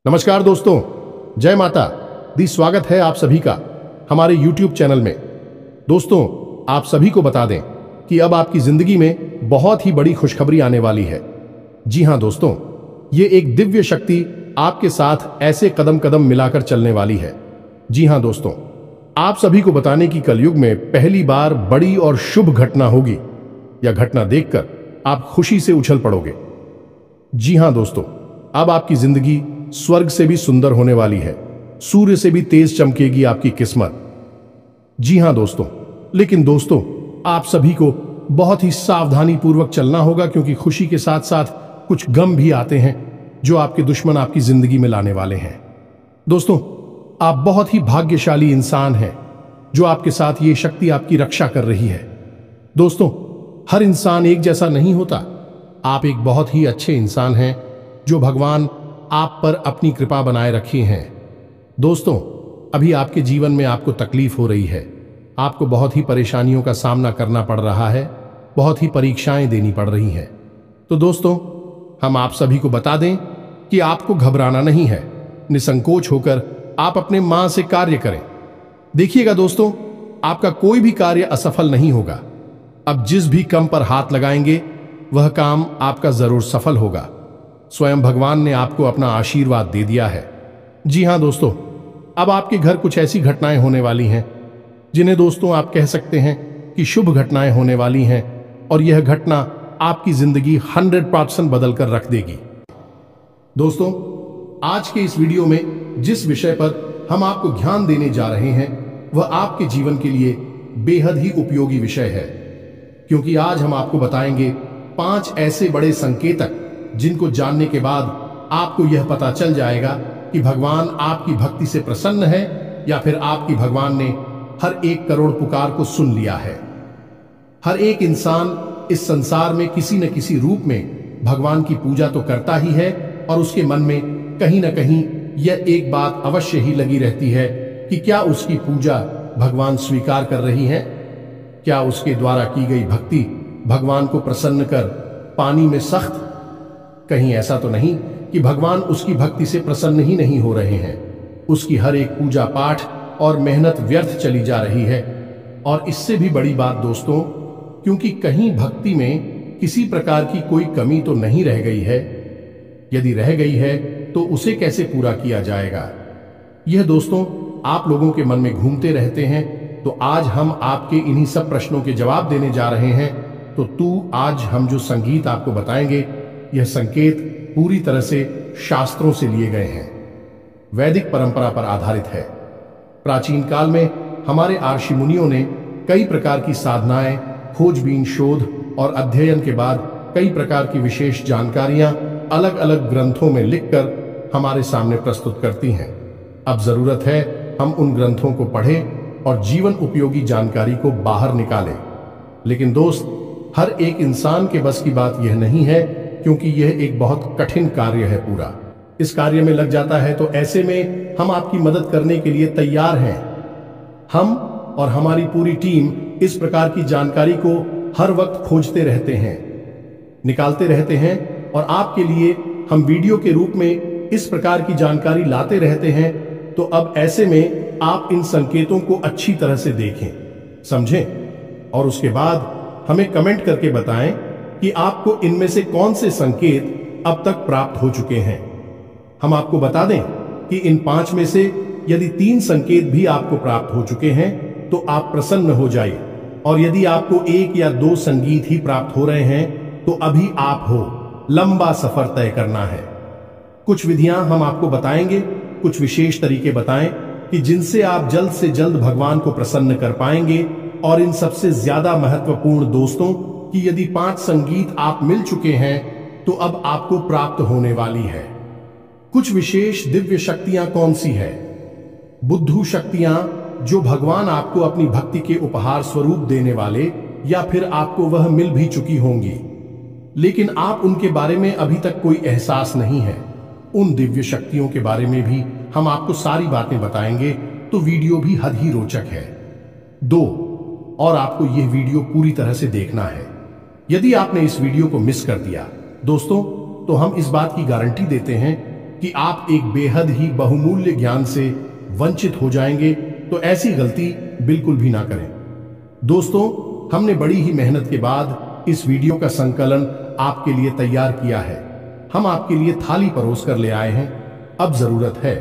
नमस्कार दोस्तों, जय माता दी। स्वागत है आप सभी का हमारे YouTube चैनल में। दोस्तों, आप सभी को बता दें कि अब आपकी जिंदगी में बहुत ही बड़ी खुशखबरी आने वाली है। जी हां दोस्तों, ये एक दिव्य शक्ति आपके साथ ऐसे कदम कदम मिलाकर चलने वाली है। जी हां दोस्तों, आप सभी को बताने की कलयुग में पहली बार बड़ी और शुभ घटना होगी। यह घटना देखकर आप खुशी से उछल पड़ोगे। जी हां दोस्तों, अब आपकी जिंदगी स्वर्ग से भी सुंदर होने वाली है। सूर्य से भी तेज चमकेगी आपकी किस्मत। जी हां दोस्तों, लेकिन दोस्तों आप सभी को बहुत ही सावधानी पूर्वक चलना होगा, क्योंकि खुशी के साथ साथ कुछ गम भी आते हैं जो आपके दुश्मन आपकी जिंदगी में लाने वाले हैं। दोस्तों, आप बहुत ही भाग्यशाली इंसान हैं जो आपके साथ ये शक्ति आपकी रक्षा कर रही है। दोस्तों, हर इंसान एक जैसा नहीं होता। आप एक बहुत ही अच्छे इंसान हैं जो भगवान आप पर अपनी कृपा बनाए रखे हैं। दोस्तों, अभी आपके जीवन में आपको तकलीफ हो रही है, आपको बहुत ही परेशानियों का सामना करना पड़ रहा है, बहुत ही परीक्षाएं देनी पड़ रही हैं। तो दोस्तों, हम आप सभी को बता दें कि आपको घबराना नहीं है। निसंकोच होकर आप अपने मां से कार्य करें। देखिएगा दोस्तों, आपका कोई भी कार्य असफल नहीं होगा। अब जिस भी काम पर हाथ लगाएंगे वह काम आपका जरूर सफल होगा। स्वयं भगवान ने आपको अपना आशीर्वाद दे दिया है। जी हां दोस्तों, अब आपके घर कुछ ऐसी घटनाएं होने वाली हैं जिन्हें दोस्तों आप कह सकते हैं कि शुभ घटनाएं होने वाली हैं, और यह घटना आपकी जिंदगी 100% बदल कर रख देगी। दोस्तों, आज के इस वीडियो में जिस विषय पर हम आपको ध्यान देने जा रहे हैं वह आपके जीवन के लिए बेहद ही उपयोगी विषय है, क्योंकि आज हम आपको बताएंगे 5 ऐसे बड़े संकेतक जिनको जानने के बाद आपको यह पता चल जाएगा कि भगवान आपकी भक्ति से प्रसन्न है या फिर आपकी भगवान ने हर 1 करोड़ पुकार को सुन लिया है। हर एक इंसान इस संसार में किसी न किसी रूप में भगवान की पूजा तो करता ही है, और उसके मन में कहीं ना कहीं यह एक बात अवश्य ही लगी रहती है कि क्या उसकी पूजा भगवान स्वीकार कर रही है, क्या उसके द्वारा की गई भक्ति भगवान को प्रसन्न कर पानी में सख्त। कहीं ऐसा तो नहीं कि भगवान उसकी भक्ति से प्रसन्न ही नहीं हो रहे हैं। उसकी हर एक पूजा पाठ और मेहनत व्यर्थ चली जा रही है। और इससे भी बड़ी बात दोस्तों, क्योंकि कहीं भक्ति में किसी प्रकार की कोई कमी तो नहीं रह गई है। यदि रह गई है तो उसे कैसे पूरा किया जाएगा, यह दोस्तों आप लोगों के मन में घूमते रहते हैं। तो आज हम आपके इन्हीं सब प्रश्नों के जवाब देने जा रहे हैं। तो आज हम जो संगीत आपको बताएंगे, यह संकेत पूरी तरह से शास्त्रों से लिए गए हैं, वैदिक परंपरा पर आधारित है। प्राचीन काल में हमारे ऋषि मुनियों ने कई प्रकार की साधनाएं, खोजबीन, शोध और अध्ययन के बाद कई प्रकार की विशेष जानकारियां अलग अलग ग्रंथों में लिखकर हमारे सामने प्रस्तुत करती हैं। अब जरूरत है हम उन ग्रंथों को पढ़ें और जीवन उपयोगी जानकारी को बाहर निकालें। लेकिन दोस्त, हर एक इंसान के बस की बात यह नहीं है, क्योंकि यह एक बहुत कठिन कार्य है। पूरा इस कार्य में लग जाता है, तो ऐसे में हम आपकी मदद करने के लिए तैयार हैं। हम और हमारी पूरी टीम इस प्रकार की जानकारी को हर वक्त खोजते रहते हैं, निकालते रहते हैं, और आपके लिए हम वीडियो के रूप में इस प्रकार की जानकारी लाते रहते हैं। तो अब ऐसे में आप इन संकेतों को अच्छी तरह से देखें, समझें, और उसके बाद हमें कमेंट करके बताएं कि आपको इनमें से कौन से संकेत अब तक प्राप्त हो चुके हैं। हम आपको बता दें कि इन 5 में से यदि 3 संकेत भी आपको प्राप्त हो चुके हैं तो आप प्रसन्न हो जाइए, और यदि आपको 1 या 2 संगीत ही प्राप्त हो रहे हैं तो अभी आप हो, लंबा सफर तय करना है। कुछ विधियां हम आपको बताएंगे, कुछ विशेष तरीके बताएं कि जिनसे आप जल्द से जल्द भगवान को प्रसन्न कर पाएंगे। और इन सबसे ज्यादा महत्वपूर्ण दोस्तों कि यदि 5 संगीत आप मिल चुके हैं तो अब आपको प्राप्त होने वाली है कुछ विशेष दिव्य शक्तियां। कौन सी है? बुद्धू शक्तियां, जो भगवान आपको अपनी भक्ति के उपहार स्वरूप देने वाले, या फिर आपको वह मिल भी चुकी होंगी लेकिन आप उनके बारे में अभी तक कोई एहसास नहीं है। उन दिव्य शक्तियों के बारे में भी हम आपको सारी बातें बताएंगे, तो वीडियो भी हद ही रोचक है। 2, और आपको यह वीडियो पूरी तरह से देखना है। यदि आपने इस वीडियो को मिस कर दिया दोस्तों, तो हम इस बात की गारंटी देते हैं कि आप एक बेहद ही बहुमूल्य ज्ञान से वंचित हो जाएंगे, तो ऐसी गलती बिल्कुल भी ना करें। दोस्तों, हमने बड़ी ही मेहनत के बाद इस वीडियो का संकलन आपके लिए तैयार किया है। हम आपके लिए थाली परोस कर ले आए हैं। अब जरूरत है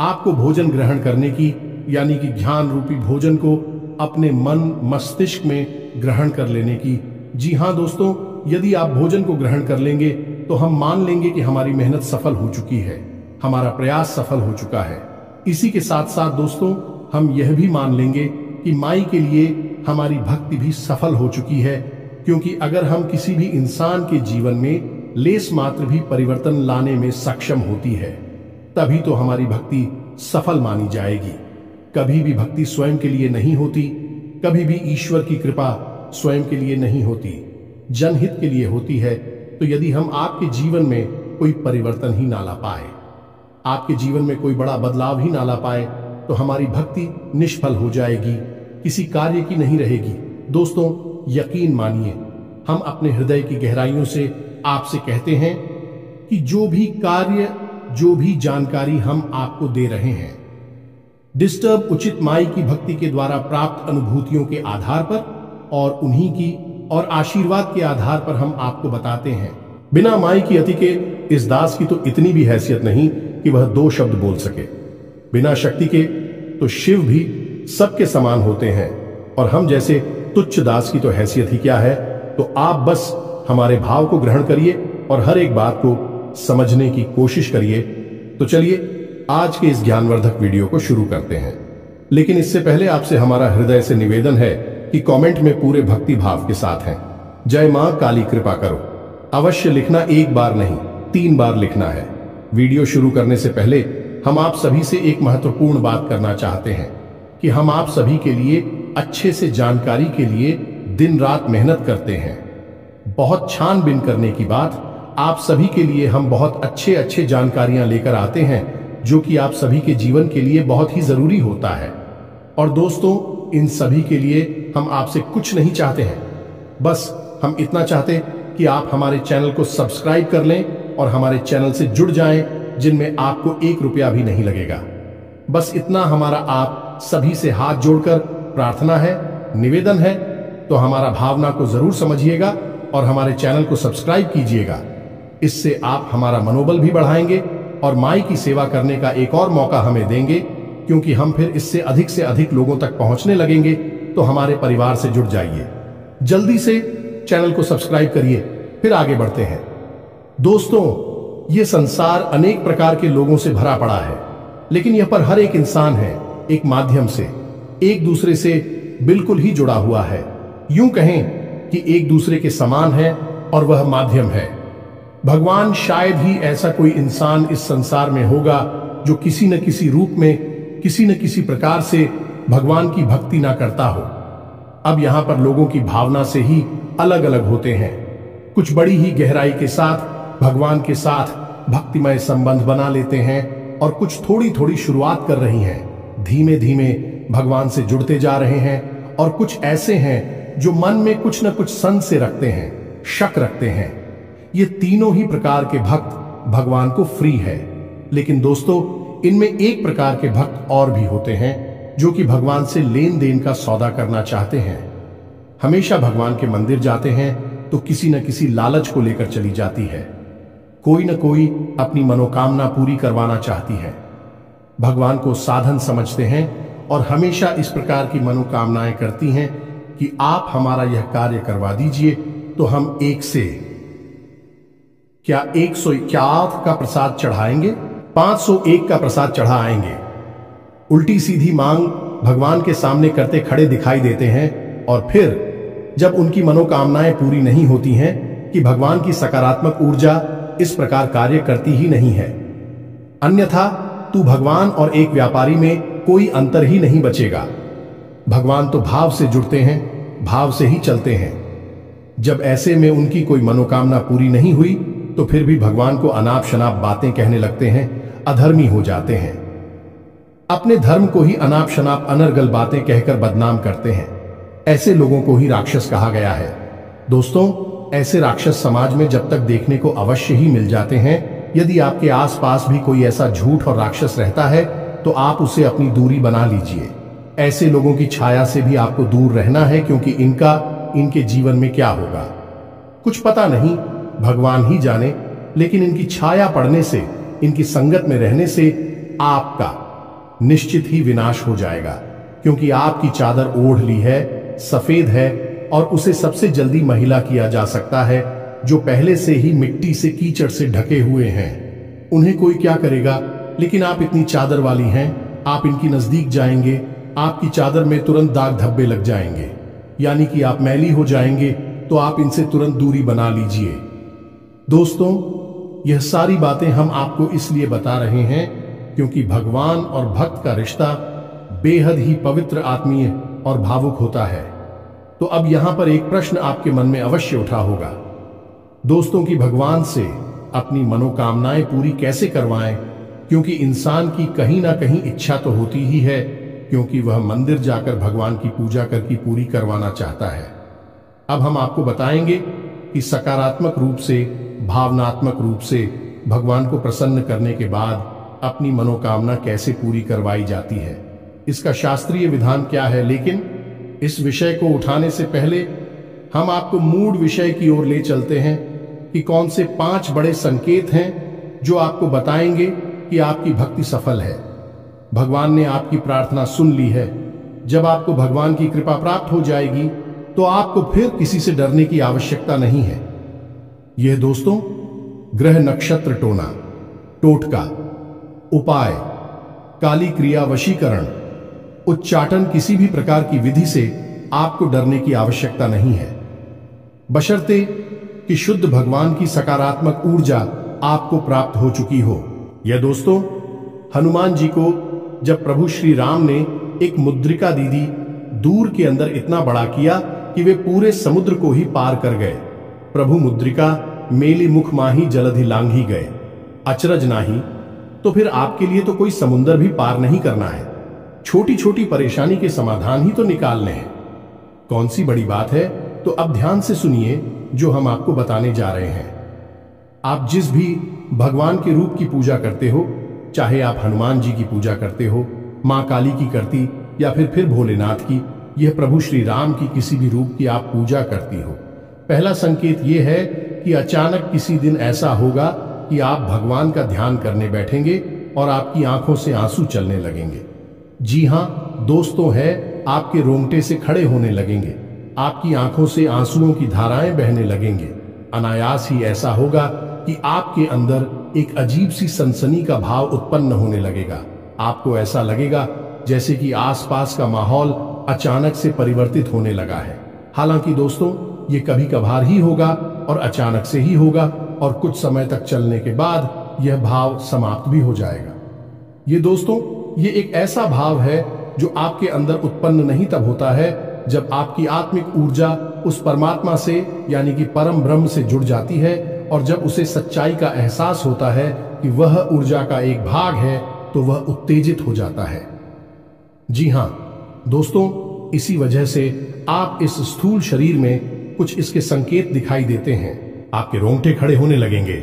आपको भोजन ग्रहण करने की, यानी कि ज्ञान रूपी भोजन को अपने मन मस्तिष्क में ग्रहण कर लेने की। जी हाँ दोस्तों, यदि आप भोजन को ग्रहण कर लेंगे तो हम मान लेंगे कि हमारी मेहनत सफल हो चुकी है, हमारा प्रयास सफल हो चुका है। इसी के साथ साथ दोस्तों, हम यह भी मान लेंगे कि माई के लिए हमारी भक्ति भी सफल हो चुकी है, क्योंकि अगर हम किसी भी इंसान के जीवन में लेस मात्र भी परिवर्तन लाने में सक्षम होती है, तभी तो हमारी भक्ति सफल मानी जाएगी। कभी भी भक्ति स्वयं के लिए नहीं होती, कभी भी ईश्वर की कृपा स्वयं के लिए नहीं होती, जनहित के लिए होती है। तो यदि हम आपके जीवन में कोई परिवर्तन ही ना ला पाए, आपके जीवन में कोई बड़ा बदलाव ही ना ला पाए, तो हमारी भक्ति निष्फल हो जाएगी, किसी कार्य की नहीं रहेगी। दोस्तों, यकीन मानिए, हम अपने हृदय की गहराइयों से आपसे कहते हैं कि जो भी कार्य, जो भी जानकारी हम आपको दे रहे हैं, डिस्टर्ब उचित माई की भक्ति के द्वारा प्राप्त अनुभूतियों के आधार पर और उन्हीं की और आशीर्वाद के आधार पर हम आपको बताते हैं। बिना माई की अति के इस दास की तो इतनी भी हैसियत नहीं कि वह दो शब्द बोल सके। बिना शक्ति के तो शिव भी सबके समान होते हैं, और हम जैसे तुच्छ दास की तो हैसियत ही क्या है। तो आप बस हमारे भाव को ग्रहण करिए और हर एक बात को समझने की कोशिश करिए। तो चलिए आज के इस ज्ञानवर्धक वीडियो को शुरू करते हैं। लेकिन इससे पहले आपसे हमारा हृदय से निवेदन है कि कमेंट में पूरे भक्ति भाव के साथ हैं, जय मां काली कृपा करो, अवश्य लिखना। एक बार नहीं, 3 बार लिखना है। वीडियो शुरू करने से पहले हम आप सभी से एक महत्वपूर्ण बात करना चाहते हैं कि हम आप सभी के लिए अच्छे से जानकारी के लिए दिन रात मेहनत करते हैं। बहुत छानबीन करने की बात, आप सभी के लिए हम बहुत अच्छे जानकारियां लेकर आते हैं, जो कि आप सभी के जीवन के लिए बहुत ही जरूरी होता है। और दोस्तों, इन सभी के लिए हम आपसे कुछ नहीं चाहते हैं, बस हम इतना चाहते कि आप हमारे चैनल को सब्सक्राइब कर लें और हमारे चैनल से जुड़ जाएं, जिनमें आपको 1 रुपया भी नहीं लगेगा। बस इतना हमारा आप सभी से हाथ जोड़कर प्रार्थना है, निवेदन है। तो हमारा भावना को जरूर समझिएगा और हमारे चैनल को सब्सक्राइब कीजिएगा। इससे आप हमारा मनोबल भी बढ़ाएंगे और माई की सेवा करने का एक और मौका हमें देंगे, क्योंकि हम फिर इससे से अधिक लोगों तक पहुंचने लगेंगे। तो हमारे परिवार से जुड़ जाइए, जल्दी से चैनल को सब्सक्राइब करिए, फिर आगे बढ़ते हैं। दोस्तों, ये संसार अनेक प्रकार के लोगों से भरा पड़ा है, लेकिन यह पर हर एक इंसान है एक माध्यम से, एक दूसरे से बिल्कुल ही जुड़ा हुआ है। यूं कहें कि एक दूसरे के समान है और वह माध्यम है। भगवान शायद ही ऐसा कोई इंसान इस संसार में होगा जो किसी न किसी रूप में, किसी न किसी प्रकार से भगवान की भक्ति ना करता हो। अब यहां पर लोगों की भावना से ही अलग अलग होते हैं। कुछ बड़ी ही गहराई के साथ भगवान के साथ भक्तिमय संबंध बना लेते हैं, और कुछ थोड़ी थोड़ी शुरुआत कर रही हैं, धीमे धीमे भगवान से जुड़ते जा रहे हैं। और कुछ ऐसे हैं जो मन में कुछ न कुछ संशय रखते हैं, शक रखते हैं। ये तीनों ही प्रकार के भक्त भगवान को फ्री है। लेकिन दोस्तों, इनमें एक प्रकार के भक्त और भी होते हैं जो कि भगवान से लेन देन का सौदा करना चाहते हैं। हमेशा भगवान के मंदिर जाते हैं तो किसी न किसी लालच को लेकर चली जाती है। कोई न कोई अपनी मनोकामना पूरी करवाना चाहती है। भगवान को साधन समझते हैं और हमेशा इस प्रकार की मनोकामनाएं करती हैं कि आप हमारा यह कार्य करवा दीजिए तो हम एक से क्या 151 का प्रसाद चढ़ाएंगे, 501 का प्रसाद चढ़ाएंगे। उल्टी सीधी मांग भगवान के सामने करते खड़े दिखाई देते हैं, और फिर जब उनकी मनोकामनाएं पूरी नहीं होती हैं कि भगवान की सकारात्मक ऊर्जा इस प्रकार कार्य करती ही नहीं है। अन्यथा तू भगवान और एक व्यापारी में कोई अंतर ही नहीं बचेगा। भगवान तो भाव से जुड़ते हैं, भाव से ही चलते हैं। जब ऐसे में उनकी कोई मनोकामना पूरी नहीं हुई तो फिर भी भगवान को अनाप शनाप बातें कहने लगते हैं, अधर्मी हो जाते हैं। अपने धर्म को ही अनाप शनाप अनर्गल बातें कहकर बदनाम करते हैं। ऐसे लोगों को ही राक्षस कहा गया है। दोस्तों, ऐसे राक्षस समाज में जब तक देखने को अवश्य ही मिल जाते हैं, यदि आपके आसपास भी कोई ऐसा झूठ और राक्षस रहता है तो आप उसे अपनी दूरी बना लीजिए। ऐसे लोगों की छाया से भी आपको दूर रहना है, क्योंकि इनके जीवन में क्या होगा कुछ पता नहीं, भगवान ही जाने। लेकिन इनकी छाया पड़ने से, इनकी संगत में रहने से आपका निश्चित ही विनाश हो जाएगा, क्योंकि आपकी चादर ओढ़ ली है, सफेद है, और उसे सबसे जल्दी महिला किया जा सकता है जो पहले से ही मिट्टी से, कीचड़ से ढके हुए हैं। उन्हें कोई क्या करेगा, लेकिन आप इतनी चादर वाली हैं, आप इनकी नजदीक जाएंगे, आपकी चादर में तुरंत दाग धब्बे लग जाएंगे, यानी कि आप मैली हो जाएंगे, तो आप इनसे तुरंत दूरी बना लीजिए। दोस्तों, यह सारी बातें हम आपको इसलिए बता रहे हैं क्योंकि भगवान और भक्त का रिश्ता बेहद ही पवित्र, आत्मीय और भावुक होता है। तो अब यहां पर एक प्रश्न आपके मन में अवश्य उठा होगा, दोस्तों की भगवान से अपनी मनोकामनाएं पूरी कैसे करवाएं, क्योंकि इंसान की कहीं ना कहीं इच्छा तो होती ही है, क्योंकि वह मंदिर जाकर भगवान की पूजा करके पूरी करवाना चाहता है। अब हम आपको बताएंगे कि सकारात्मक रूप से, भावनात्मक रूप से भगवान को प्रसन्न करने के बाद अपनी मनोकामना कैसे पूरी करवाई जाती है, इसका शास्त्रीय विधान क्या है। लेकिन इस विषय को उठाने से पहले हम आपको मूल विषय की ओर ले चलते हैं कि कौन से 5 बड़े संकेत हैं जो आपको बताएंगे कि आपकी भक्ति सफल है, भगवान ने आपकी प्रार्थना सुन ली है। जब आपको भगवान की कृपा प्राप्त हो जाएगी तो आपको फिर किसी से डरने की आवश्यकता नहीं है। यह दोस्तों ग्रह नक्षत्र टोना, टोटका, उपाय, काली क्रिया, वशीकरण, उच्चाटन, किसी भी प्रकार की विधि से आपको डरने की आवश्यकता नहीं है, बशर्ते कि शुद्ध भगवान की सकारात्मक ऊर्जा आपको प्राप्त हो चुकी हो। यह दोस्तों हनुमान जी को जब प्रभु श्री राम ने एक मुद्रिका दीदी दूर के अंदर इतना बड़ा किया कि वे पूरे समुद्र को ही पार कर गए। प्रभु मुद्रिका मेली मुख माही जलधि लांघी गए, अचरज नाही। तो फिर आपके लिए तो कोई समुद्र भी पार नहीं करना है, छोटी छोटी परेशानी के समाधान ही तो निकालने हैं। कौन सी बड़ी बात है? तो अब ध्यान से सुनिए जो हम आपको बताने जा रहे हैं। आप जिस भी भगवान के रूप की पूजा करते हो, चाहे आप हनुमान जी की पूजा करते हो, मां काली की करती, या फिर भोलेनाथ की, यह प्रभु श्री राम की किसी भी रूप की आप पूजा करती हो, पहला संकेत यह है कि अचानक किसी दिन ऐसा होगा कि आप भगवान का ध्यान करने बैठेंगे और आपकी आंखों से आंसू चलने लगेंगे। जी हां दोस्तों, है आपके रोंगटे से खड़े होने लगेंगे, आपकी आंखों से आंसुओं की धाराएं बहने लगेंगे। अनायास ही ऐसा होगा कि आपके अंदर एक अजीब सी सनसनी का भाव उत्पन्न होने लगेगा। आपको ऐसा लगेगा जैसे कि आसपास का माहौल अचानक से परिवर्तित होने लगा है। हालांकि दोस्तों ये कभी कभार ही होगा और अचानक से ही होगा, और कुछ समय तक चलने के बाद यह भाव समाप्त भी हो जाएगा। ये दोस्तों ये एक ऐसा भाव है जो आपके अंदर उत्पन्न नहीं तब होता है जब आपकी आत्मिक ऊर्जा उस परमात्मा से यानी कि परम ब्रह्म से जुड़ जाती है, और जब उसे सच्चाई का एहसास होता है कि वह ऊर्जा का एक भाग है तो वह उत्तेजित हो जाता है। जी हां दोस्तों, इसी वजह से आप इस स्थूल शरीर में कुछ इसके संकेत दिखाई देते हैं। आपके रोंगटे खड़े होने लगेंगे,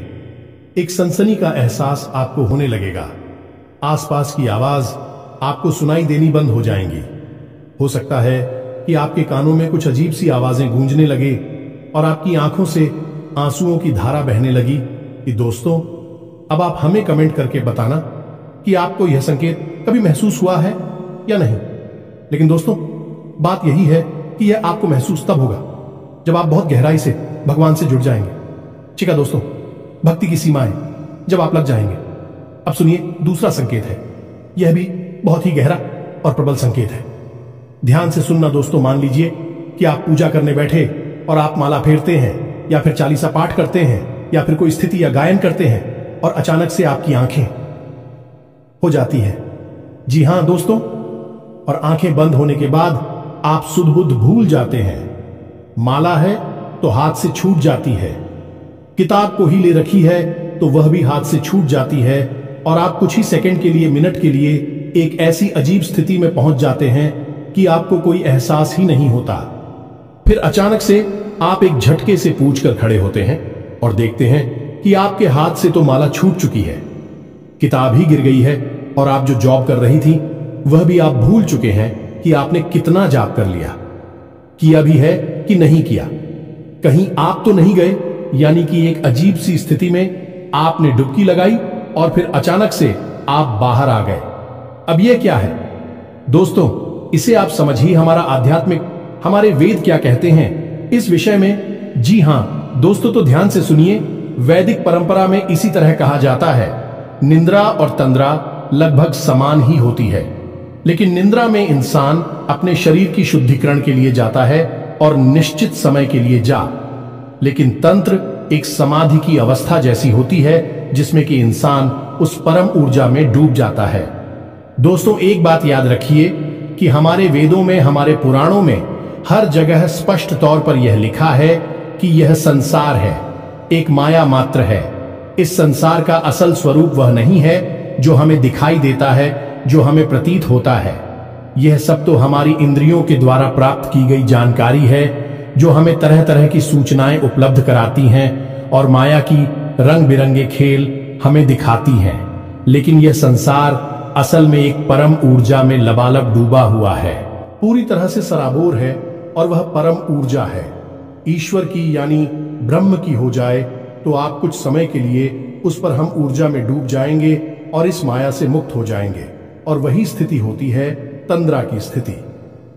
एक सनसनी का एहसास आपको होने लगेगा, आसपास की आवाज आपको सुनाई देनी बंद हो जाएंगी। हो सकता है कि आपके कानों में कुछ अजीब सी आवाजें गूंजने लगे और आपकी आंखों से आंसुओं की धारा बहने लगी। कि दोस्तों अब आप हमें कमेंट करके बताना कि आपको यह संकेत कभी महसूस हुआ है या नहीं। लेकिन दोस्तों बात यही है कि यह आपको महसूस तब होगा जब आप बहुत गहराई से भगवान से जुड़ जाएंगे। ठीक है दोस्तों, भक्ति की सीमाएं जब आप लग जाएंगे। अब सुनिए दूसरा संकेत है, यह भी बहुत ही गहरा और प्रबल संकेत है। ध्यान से सुनना दोस्तों। मान लीजिए कि आप पूजा करने बैठे और आप माला फेरते हैं या फिर चालीसा पाठ करते हैं या फिर कोई स्थिति या गायन करते हैं और अचानक से आपकी आंखें हो जाती हैं। जी हां दोस्तों, और आंखें बंद होने के बाद आप सुध बुध भूल जाते हैं। माला है तो हाथ से छूट जाती है, किताब को ही ले रखी है तो वह भी हाथ से छूट जाती है, और आप कुछ ही सेकंड के लिए, मिनट के लिए एक ऐसी अजीब स्थिति में पहुंच जाते हैं कि आपको कोई एहसास ही नहीं होता। फिर अचानक से आप एक झटके से पूछ कर खड़े होते हैं और देखते हैं कि आपके हाथ से तो माला छूट चुकी है, किताब ही गिर गई है, और आप जो जॉब कर रही थी वह भी आप भूल चुके हैं कि आपने कितना जाप कर लिया, किया भी है कि नहीं किया। कहीं आप तो नहीं गए, यानी कि एक अजीब सी स्थिति में आपने डुबकी लगाई और फिर अचानक से आप बाहर आ गए। अब यह क्या है दोस्तों, इसे आप समझिए। हमारा आध्यात्मिक, हमारे वेद क्या कहते हैं इस विषय में। जी हां दोस्तों, तो ध्यान से सुनिए। वैदिक परंपरा में इसी तरह कहा जाता है, निंद्रा और तंद्रा लगभग समान ही होती है, लेकिन निंद्रा में इंसान अपने शरीर की शुद्धिकरण के लिए जाता है और निश्चित समय के लिए जा, लेकिन तंत्र एक समाधि की अवस्था जैसी होती है जिसमें कि इंसान उस परम ऊर्जा में डूब जाता है। दोस्तों एक बात याद रखिए कि हमारे वेदों में, हमारे पुराणों में हर जगह स्पष्ट तौर पर यह लिखा है कि यह संसार है, एक माया मात्र है। इस संसार का असल स्वरूप वह नहीं है जो हमें दिखाई देता है, जो हमें प्रतीत होता है। यह सब तो हमारी इंद्रियों के द्वारा प्राप्त की गई जानकारी है, जो हमें तरह तरह की सूचनाएं उपलब्ध कराती हैं और माया की रंग बिरंगे खेल हमें दिखाती हैं। लेकिन यह संसार असल में एक परम ऊर्जा में लबालब डूबा हुआ है, पूरी तरह से सराबोर है, और वह परम ऊर्जा है। ईश्वर की यानी ब्रह्म की हो जाए तो आप कुछ समय के लिए उस पर हम ऊर्जा में डूब जाएंगे और इस माया से मुक्त हो जाएंगे, और वही स्थिति होती है तंद्रा की स्थिति।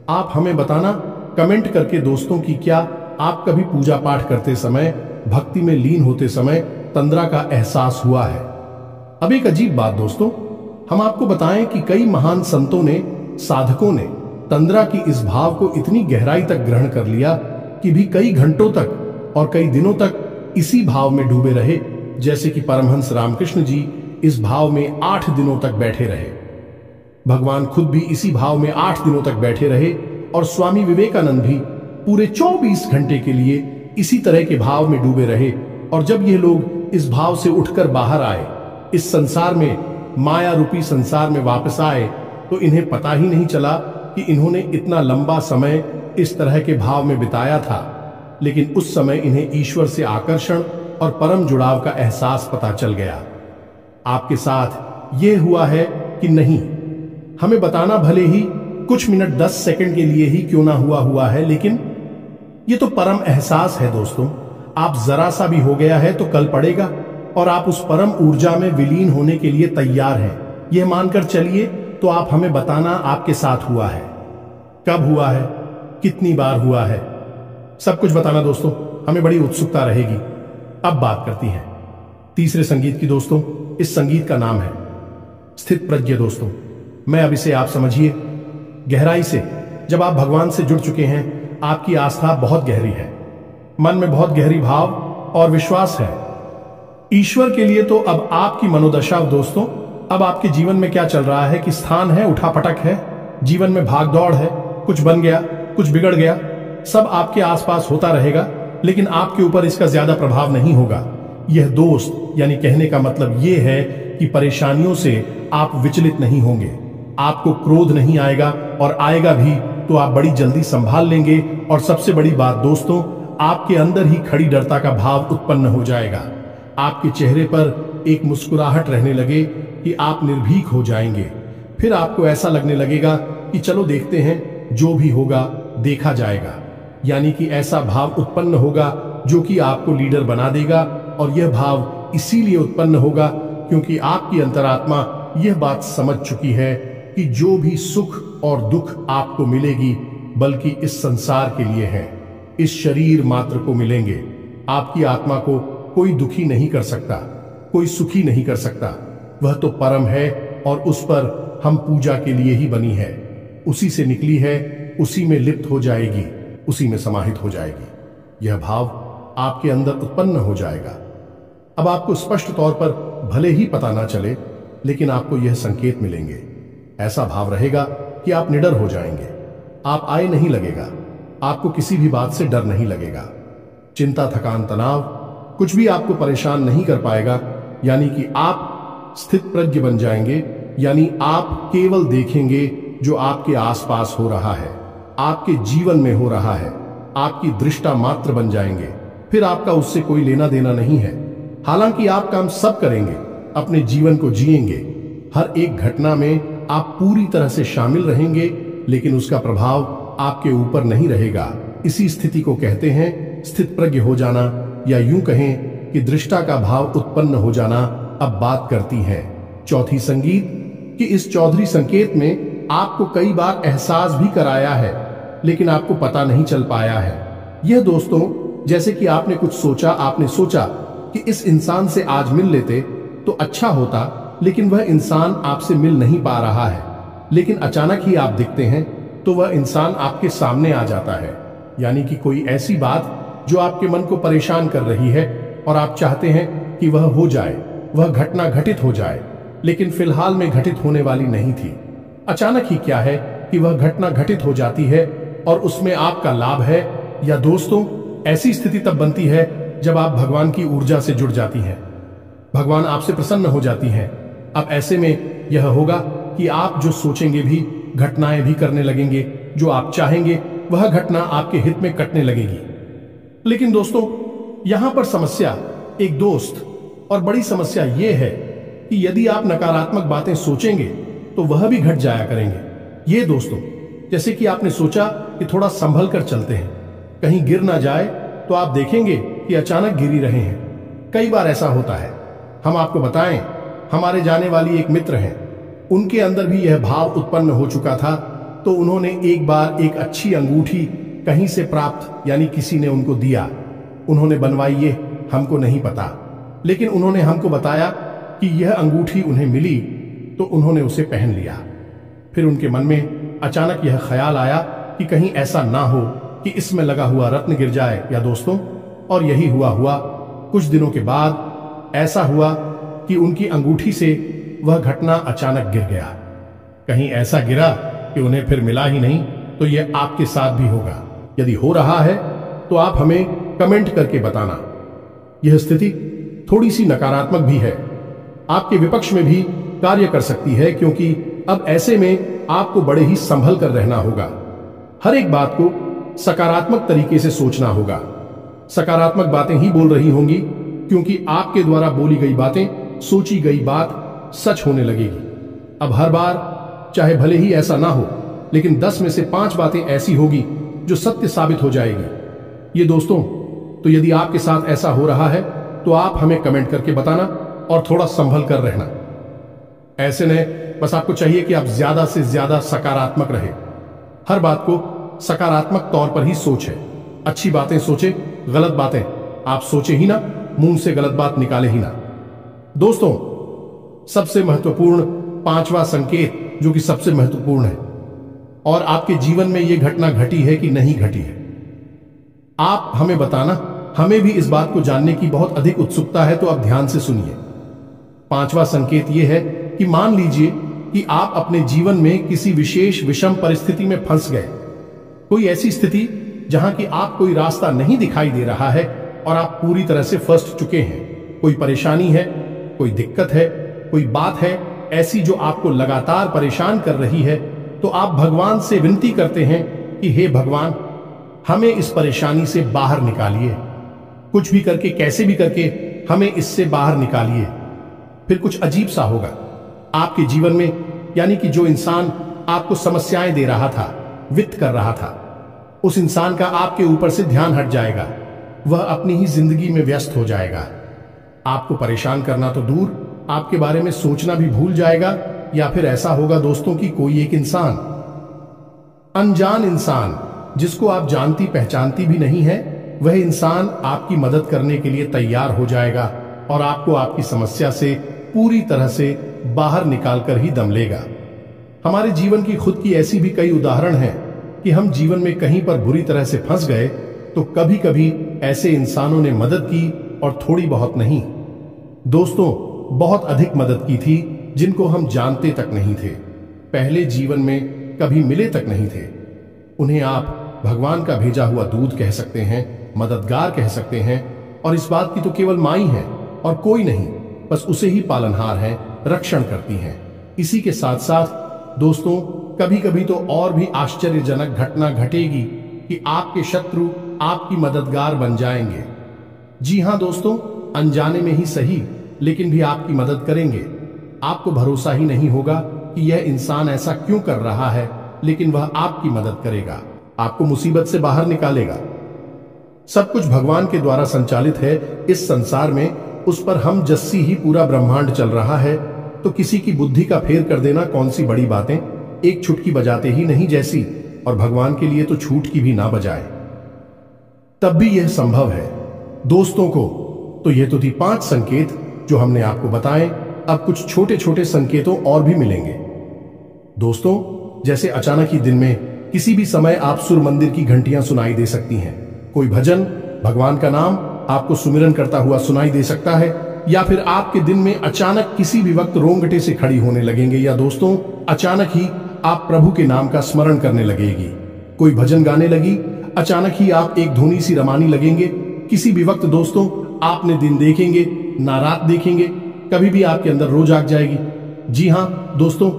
आप हमें बताना कमेंट करके दोस्तों कि क्या आप कभी पूजा पाठ करते समय, भक्ति में लीन होते समय तंद्रा का एहसास हुआ है। अब एक अजीब बात दोस्तों, हम आपको बताएं कि कई महान संतों ने, साधकों ने तंद्रा की इस भाव को इतनी गहराई तक ग्रहण कर लिया कि भी कई घंटों तक और कई दिनों तक इसी भाव में डूबे रहे। जैसे कि परमहंस रामकृष्ण जी इस भाव में 8 दिनों तक बैठे रहे, भगवान खुद भी इसी भाव में 8 दिनों तक बैठे रहे, और स्वामी विवेकानंद भी पूरे 24 घंटे के लिए इसी तरह के भाव में डूबे रहे। और जब ये लोग इस भाव से उठकर बाहर आए, इस संसार में, माया रूपी संसार में वापस आए, तो इन्हें पता ही नहीं चला कि इन्होंने इतना लंबा समय इस तरह के भाव में बिताया था। लेकिन उस समय इन्हें ईश्वर से आकर्षण और परम जुड़ाव का एहसास पता चल गया। आपके साथ ये हुआ है कि नहीं, हमें बताना भले ही कुछ मिनट 10 सेकंड के लिए ही क्यों ना हुआ है, लेकिन ये तो परम एहसास है दोस्तों। आप जरा सा भी हो गया है तो कल पड़ेगा, और आप उस परम ऊर्जा में विलीन होने के लिए तैयार हैं, यह मानकर चलिए। तो आप हमें बताना आपके साथ हुआ है, कब हुआ है, कितनी बार हुआ है, सब कुछ बताना दोस्तों, हमें बड़ी उत्सुकता रहेगी। अब बात करती हैं तीसरे संगीत की दोस्तों। इस संगीत का नाम है स्थित प्रज्ञ दोस्तों। मैं अब इसे आप समझिए गहराई से। जब आप भगवान से जुड़ चुके हैं, आपकी आस्था बहुत गहरी है, मन में बहुत गहरी भाव और विश्वास है ईश्वर के लिए। तो अब आपकी मनोदशा दोस्तों, अब आपके जीवन में क्या चल रहा है कि स्थान है, उठापटक है, जीवन में भाग दौड़ है, कुछ बन गया, कुछ बिगड़ गया, सब आपके आसपास होता रहेगा, लेकिन आपके ऊपर इसका ज्यादा प्रभाव नहीं होगा। यह दोस्त, यानी कहने का मतलब यह है कि परेशानियों से आप विचलित नहीं होंगे, आपको क्रोध नहीं आएगा, और आएगा भी तो आप बड़ी जल्दी संभाल लेंगे। और सबसे बड़ी बात दोस्तों, आपके अंदर ही खड़ी डरता का भाव उत्पन्न हो जाएगा। आपके चेहरे पर एक मुस्कुराहट रहने लगे कि आप निर्भीक हो जाएंगे। फिर आपको ऐसा लगने लगेगा कि चलो देखते हैं, जो भी होगा देखा जाएगा। यानी कि ऐसा भाव उत्पन्न होगा जो कि आपको लीडर बना देगा। और यह भाव इसीलिए उत्पन्न होगा क्योंकि आपकी अंतरात्मा यह बात समझ चुकी है कि जो भी सुख और दुख आपको मिलेगी, बल्कि इस संसार के लिए है, इस शरीर मात्र को मिलेंगे। आपकी आत्मा को कोई दुखी नहीं कर सकता, कोई सुखी नहीं कर सकता। वह तो परम है, और उस पर हम पूजा के लिए ही बनी है, उसी से निकली है, उसी में लिप्त हो जाएगी, उसी में समाहित हो जाएगी। यह भाव आपके अंदर उत्पन्न हो जाएगा। अब आपको स्पष्ट तौर पर भले ही पता ना चले, लेकिन आपको यह संकेत मिलेंगे। ऐसा भाव रहेगा कि आप निडर हो जाएंगे, आप आए नहीं लगेगा, आपको किसी भी बात से डर नहीं लगेगा। चिंता, थकान, तनाव कुछ भी आपको परेशान नहीं कर पाएगा। यानी कि आप स्थित प्रज्ञ बन जाएंगे, यानी आप केवल देखेंगे जो आपके आसपास हो रहा है, आपके जीवन में हो रहा है, आपकी दृष्टा मात्र बन जाएंगे। फिर आपका उससे कोई लेना देना नहीं है। हालांकि आप काम सब करेंगे, अपने जीवन को जिएंगे, हर एक घटना में आप पूरी तरह से शामिल रहेंगे, लेकिन उसका प्रभाव आपके ऊपर नहीं रहेगा। इसी स्थिति को कहते हैं स्थितप्रज्ञ हो जाना, या यूं कहें कि दृष्टा का भाव उत्पन्न हो जाना। अब बात करती है चौथी संगीत कि इस चौधरी संकेत में आपको कई बार एहसास भी कराया है, लेकिन आपको पता नहीं चल पाया है। यह दोस्तों जैसे कि आपने कुछ सोचा, आपने सोचा कि इस इंसान से आज मिल लेते तो अच्छा होता, लेकिन वह इंसान आपसे मिल नहीं पा रहा है। लेकिन अचानक ही आप दिखते हैं तो वह इंसान आपके सामने आ जाता है। यानी कि कोई ऐसी बात जो आपके मन को परेशान कर रही है और आप चाहते हैं कि वह हो जाए, वह घटना घटित हो जाए, लेकिन फिलहाल में घटित होने वाली नहीं थी। अचानक ही क्या है कि वह घटना घटित हो जाती है और उसमें आपका लाभ है। या दोस्तों ऐसी स्थिति तब बनती है जब आप भगवान की ऊर्जा से जुड़ जाती हैं, भगवान आपसे प्रसन्न हो जाती हैं। अब ऐसे में यह होगा कि आप जो सोचेंगे भी, घटनाएं भी करने लगेंगे, जो आप चाहेंगे वह घटना आपके हित में कटने लगेगी। लेकिन दोस्तों यहां पर समस्या एक दोस्त और बड़ी समस्या यह है कि यदि आप नकारात्मक बातें सोचेंगे तो वह भी घट जाया करेंगे। ये दोस्तों जैसे कि आपने सोचा कि थोड़ा संभल कर चलते हैं, कहीं गिर ना जाए, तो आप देखेंगे कि अचानक गिरी रहे हैं। कई बार ऐसा होता है। हम आपको बताएं, हमारे जाने वाली एक मित्र हैं, उनके अंदर भी यह भाव उत्पन्न हो चुका था। तो उन्होंने एक बार एक अच्छी अंगूठी कहीं से प्राप्त, यानी किसी ने उनको दिया, उन्होंने बनवाई, ये हमको नहीं पता, लेकिन उन्होंने हमको बताया कि यह अंगूठी उन्हें मिली तो उन्होंने उसे पहन लिया। फिर उनके मन में अचानक यह ख्याल आया कि कहीं ऐसा ना हो कि इसमें लगा हुआ रत्न गिर जाए। या दोस्तों और यही हुआ कुछ दिनों के बाद ऐसा हुआ कि उनकी अंगूठी से वह घटना अचानक गिर गया। कहीं ऐसा गिरा कि उन्हें फिर मिला ही नहीं। तो यह आपके साथ भी होगा। यदि हो रहा है तो आप हमें कमेंट करके बताना। यह स्थिति थोड़ी सी नकारात्मक भी है, आपके विपक्ष में भी कार्य कर सकती है, क्योंकि अब ऐसे में आपको बड़े ही संभल कर रहना होगा। हर एक बात को सकारात्मक तरीके से सोचना होगा। सकारात्मक बातें ही बोल रही होंगी, क्योंकि आपके द्वारा बोली गई बातें, सोची गई बात सच होने लगेगी। अब हर बार चाहे भले ही ऐसा ना हो, लेकिन 10 में से 5 बातें ऐसी होगी जो सत्य साबित हो जाएगी। ये दोस्तों तो यदि आपके साथ ऐसा हो रहा है तो आप हमें कमेंट करके बताना और थोड़ा संभल कर रहना। ऐसे में बस आपको चाहिए कि आप ज्यादा से ज्यादा सकारात्मक रहे। हर बात को सकारात्मक तौर पर ही सोचे। अच्छी बातें सोचे, गलत बातें आप सोचे ही ना, मुंह से गलत बात निकाले ही ना। दोस्तों सबसे महत्वपूर्ण 5वां संकेत, जो कि सबसे महत्वपूर्ण है, और आपके जीवन में यह घटना घटी है कि नहीं घटी है, आप हमें बताना। हमें भी इस बात को जानने की बहुत अधिक उत्सुकता है। तो अब ध्यान से सुनिए। 5वां संकेत यह है कि मान लीजिए कि आप अपने जीवन में किसी विशेष विषम परिस्थिति में फंस गए। कोई ऐसी स्थिति जहां कि आप कोई रास्ता नहीं दिखाई दे रहा है और आप पूरी तरह से फंस चुके हैं। कोई परेशानी है, कोई दिक्कत है, कोई बात है ऐसी जो आपको लगातार परेशान कर रही है। तो आप भगवान से विनती करते हैं कि हे भगवान, हमें इस परेशानी से बाहर निकालिए। कुछ भी करके, कैसे भी करके हमें इससे बाहर निकालिए। फिर कुछ अजीब सा होगा आपके जीवन में, यानी कि जो इंसान आपको समस्याएं दे रहा था, वित्त कर रहा था, उस इंसान का आपके ऊपर से ध्यान हट जाएगा। वह अपनी ही जिंदगी में व्यस्त हो जाएगा। आपको परेशान करना तो दूर, आपके बारे में सोचना भी भूल जाएगा। या फिर ऐसा होगा दोस्तों कि कोई एक इंसान, अनजान इंसान, जिसको आप जानती पहचानती भी नहीं है, वह इंसान आपकी मदद करने के लिए तैयार हो जाएगा और आपको आपकी समस्या से पूरी तरह से बाहर निकालकर ही दम लेगा। हमारे जीवन की खुद की ऐसी भी कई उदाहरण हैं कि हम जीवन में कहीं पर बुरी तरह से फंस गए तो कभी कभी ऐसे इंसानों ने मदद की, और थोड़ी बहुत नहीं दोस्तों, बहुत अधिक मदद की थी, जिनको हम जानते तक नहीं थे, पहले जीवन में कभी मिले तक नहीं थे। उन्हें आप भगवान का भेजा हुआ दूत कह सकते हैं, मददगार कह सकते हैं, और इस बात की तो केवल मां ही है और कोई नहीं, बस उसे ही पालनहार है, रक्षण करती हैं। इसी के साथ साथ दोस्तों कभी कभी तो और भी आश्चर्यजनक घटना घटेगी कि आपके शत्रु आपकी मददगार बन जाएंगे। जी हां दोस्तों, अनजाने में ही सही लेकिन भी आपकी मदद करेंगे। आपको भरोसा ही नहीं होगा कि यह इंसान ऐसा क्यों कर रहा है, लेकिन वह आपकी मदद करेगा, आपको मुसीबत से बाहर निकालेगा। सब कुछ भगवान के द्वारा संचालित है इस संसार में, उस पर हम जस्सी ही पूरा ब्रह्मांड चल रहा है, तो किसी की बुद्धि का फेर कर देना कौन सी बड़ी बातें, एक छुटकी बजाते ही नहीं जैसी, और भगवान के लिए तो छूट की भी ना बजाए तब भी यह संभव है। दोस्तों को तो ये तो थी 5 संकेत जो हमने आपको बताए। अब कुछ छोटे छोटे संकेतों और भी मिलेंगे। दोस्तों, जैसे अचानक ही दिन में किसी भी समय आप सुर मंदिर की घंटियां सुनाई दे सकती हैं, कोई भजन, भगवान का नाम आपको सुमिरन करता हुआ सुनाई दे सकता है, या फिर आपके दिन में अचानक किसी भी वक्त रोंगटे से खड़ी होने लगेंगे, या दोस्तों अचानक ही आप प्रभु के नाम का स्मरण करने लगेगी। कोई भजन गाने लगी, अचानक ही आप एक धुनी सी रमानी लगेंगे। किसी भी वक्त दोस्तों आपने दिन देखेंगे ना रात देखेंगे, कभी भी आपके अंदर रोज आग जाएगी। जी हां दोस्तों,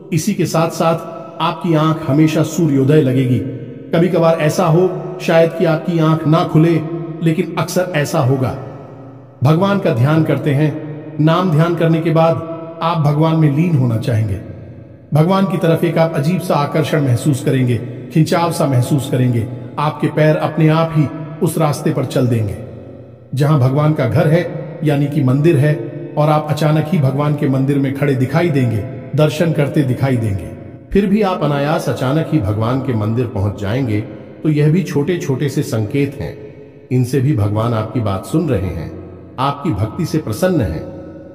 इसी के साथ साथ आपकी आंख हमेशा सूर्योदय लगेगी। कभी कभार ऐसा हो शायद कि आपकी आंख ना खुले, लेकिन अक्सर ऐसा होगा। भगवान का ध्यान करते हैं, नाम ध्यान करने के बाद आप भगवान में लीन होना चाहेंगे। भगवान की तरफ एक आप अजीब सा आकर्षण महसूस करेंगे, खिंचाव सा महसूस करेंगे। आपके पैर अपने आप ही उस रास्ते पर चल देंगे जहां भगवान का घर है, यानी कि मंदिर है, और आप अचानक ही भगवान के मंदिर में खड़े दिखाई देंगे, दर्शन करते दिखाई देंगे। फिर भी आप अनायास अचानक ही भगवान के मंदिर पहुंच जाएंगे। तो यह भी छोटे छोटे से संकेत हैं, इनसे भी भगवान आपकी बात सुन रहे हैं, आपकी भक्ति से प्रसन्न हैं,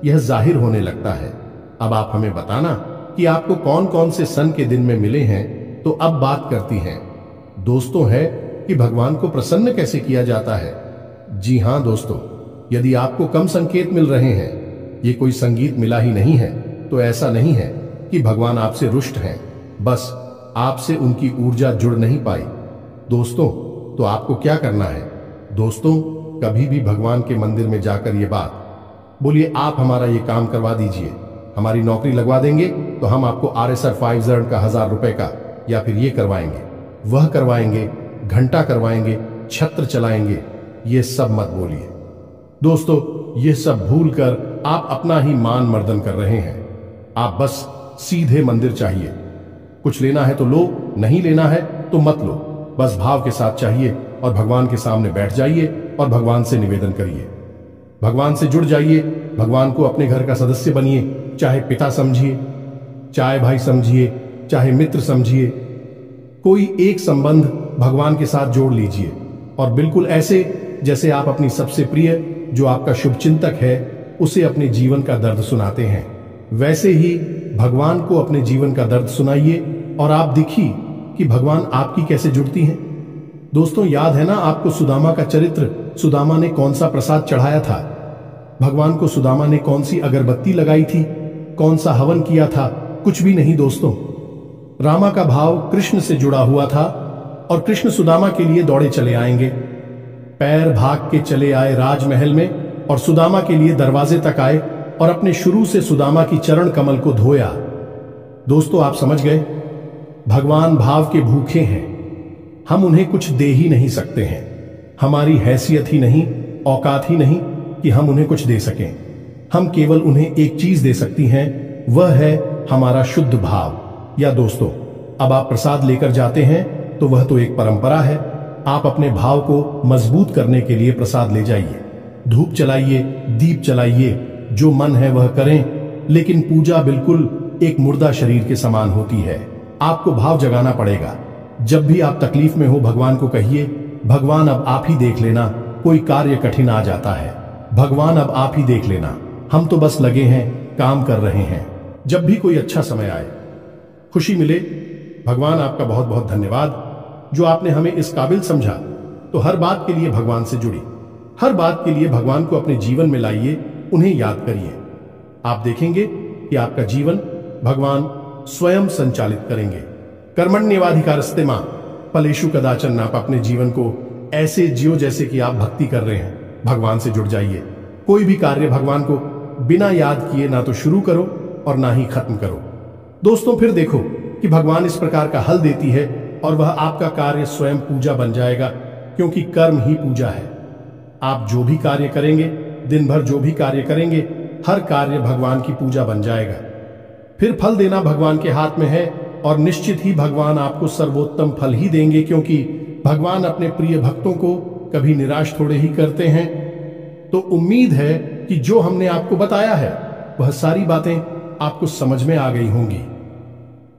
यह जाहिर होने लगता है। अब आप हमें बताना कि आपको कौन कौन से सन के दिन में मिले हैं। तो अब बात करती हैं दोस्तों है कि भगवान को प्रसन्न कैसे किया जाता है। जी हां दोस्तों, यदि आपको कम संकेत मिल रहे हैं, ये कोई संगीत मिला ही नहीं है, तो ऐसा नहीं है कि भगवान आपसे रुष्ट हैं, बस आपसे उनकी ऊर्जा जुड़ नहीं पाई। दोस्तों, तो आपको क्या करना है? दोस्तों, कभी भी भगवान के मंदिर में जाकर ये बात बोलिए, आप हमारा ये काम करवा दीजिए, हमारी नौकरी लगवा देंगे तो हम आपको RSR 5 का 1000 रुपए का, या फिर ये करवाएंगे, वह करवाएंगे, घंटा करवाएंगे, छत्र चलाएंगे। ये सब मत बोलिए दोस्तों, ये सब भूलकर आप अपना ही मान मर्दन कर रहे हैं। आप बस सीधे मंदिर चाहिए, कुछ लेना है तो लो, नहीं लेना है तो मत लो, बस भाव के साथ चाहिए, और भगवान के सामने बैठ जाइए और भगवान से निवेदन करिए, भगवान से जुड़ जाइए, भगवान को अपने घर का सदस्य बनिए, चाहे पिता समझिए, चाहे भाई समझिए, चाहे मित्र समझिए, कोई एक संबंध भगवान के साथ जोड़ लीजिए, और बिल्कुल ऐसे जैसे आप अपनी सबसे प्रिय, जो आपका शुभचिंतक है, उसे अपने जीवन का दर्द सुनाते हैं, वैसे ही भगवान को अपने जीवन का दर्द सुनाइए, और आप देखिए कि भगवान आपकी कैसे जुड़ती हैं। दोस्तों, याद है ना आपको सुदामा का चरित्र? सुदामा ने कौन सा प्रसाद चढ़ाया था भगवान को? सुदामा ने कौन सी अगरबत्ती लगाई थी? कौन सा हवन किया था? कुछ भी नहीं दोस्तों। रामा का भाव कृष्ण से जुड़ा हुआ था, और कृष्ण सुदामा के लिए दौड़े चले आएंगे। पैर भाग के चले आए राजमहल में, और सुदामा के लिए दरवाजे तक आए, और अपने शुरू से सुदामा की चरण कमल को धोया। दोस्तों, आप समझ गए, भगवान भाव के भूखे हैं, हम उन्हें कुछ दे ही नहीं सकते हैं, हमारी हैसियत ही नहीं, औकात ही नहीं कि हम उन्हें कुछ दे सकें। हम केवल उन्हें एक चीज दे सकती हैं, वह है हमारा शुद्ध भाव। या दोस्तों, अब आप प्रसाद लेकर जाते हैं तो वह तो एक परंपरा है, आप अपने भाव को मजबूत करने के लिए प्रसाद ले जाइए, धूप चलाइए, दीप चलाइए, जो मन है वह करें, लेकिन पूजा बिल्कुल एक मुर्दा शरीर के समान होती है। आपको भाव जगाना पड़ेगा। जब भी आप तकलीफ में हो, भगवान को कहिए, भगवान अब आप ही देख लेना, कोई कार्य कठिन आ जाता है, भगवान अब आप ही देख लेना, हम तो बस लगे हैं, काम कर रहे हैं। जब भी कोई अच्छा समय आए, खुशी मिले, भगवान आपका बहुत बहुत धन्यवाद जो आपने हमें इस काबिल समझा। तो हर बात के लिए भगवान से जुड़ी, हर बात के लिए भगवान को अपने जीवन में लाइए, उन्हें याद करिए। आप देखेंगे कि आपका जीवन भगवान स्वयं संचालित करेंगे। कर्मण्येवाधिकारस्ते मां फलेषु कदाचन। आप अपने जीवन को ऐसे जियो जैसे कि आप भक्ति कर रहे हैं। भगवान से जुड़ जाइए। कोई भी कार्य भगवान को बिना याद किए ना तो शुरू करो और ना ही खत्म करो। दोस्तों, फिर देखो कि भगवान इस प्रकार का हल देती है, और वह आपका कार्य स्वयं पूजा बन जाएगा, क्योंकि कर्म ही पूजा है। आप जो भी कार्य करेंगे दिन भर जो भी कार्य करेंगे हर कार्य भगवान की पूजा बन जाएगा। फिर फल देना भगवान के हाथ में है और निश्चित ही भगवान आपको सर्वोत्तम फल ही देंगे, क्योंकि भगवान अपने प्रिय भक्तों को कभी निराश थोड़े ही करते हैं। तो उम्मीद है कि जो हमने आपको बताया है वह सारी बातें आपको समझ में आ गई होंगी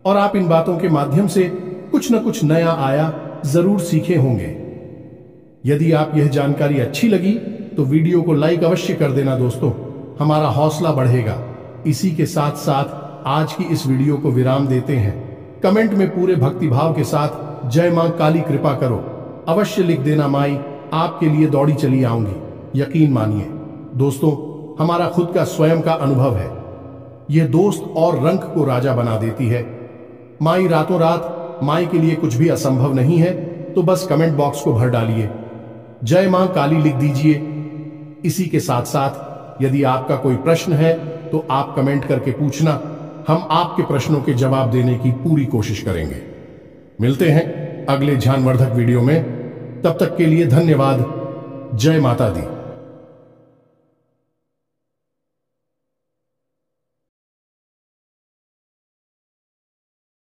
और आप इन बातों के माध्यम से कुछ न कुछ नया आया जरूर सीखे होंगे। यदि आप यह जानकारी अच्छी लगी तो वीडियो को लाइक अवश्य कर देना दोस्तों, हमारा हौसला बढ़ेगा। इसी के साथ साथ आज की इस वीडियो को विराम देते हैं। कमेंट में पूरे भक्तिभाव के साथ जय मां काली कृपा करो अवश्य लिख देना। माई आपके लिए दौड़ी चली आऊंगी, यकीन मानिए दोस्तों, हमारा खुद का स्वयं का अनुभव है। यह दोस्त और रंक को राजा बना देती है। माई रातों रात, माई के लिए कुछ भी असंभव नहीं है, तो बस कमेंट बॉक्स को भर डालिए, जय मां काली लिख दीजिए। इसी के साथ साथ यदि आपका कोई प्रश्न है तो आप कमेंट करके पूछना, हम आपके प्रश्नों के जवाब देने की पूरी कोशिश करेंगे। मिलते हैं अगले ज्ञानवर्धक वीडियो में, तब तक के लिए धन्यवाद। जय माता दी।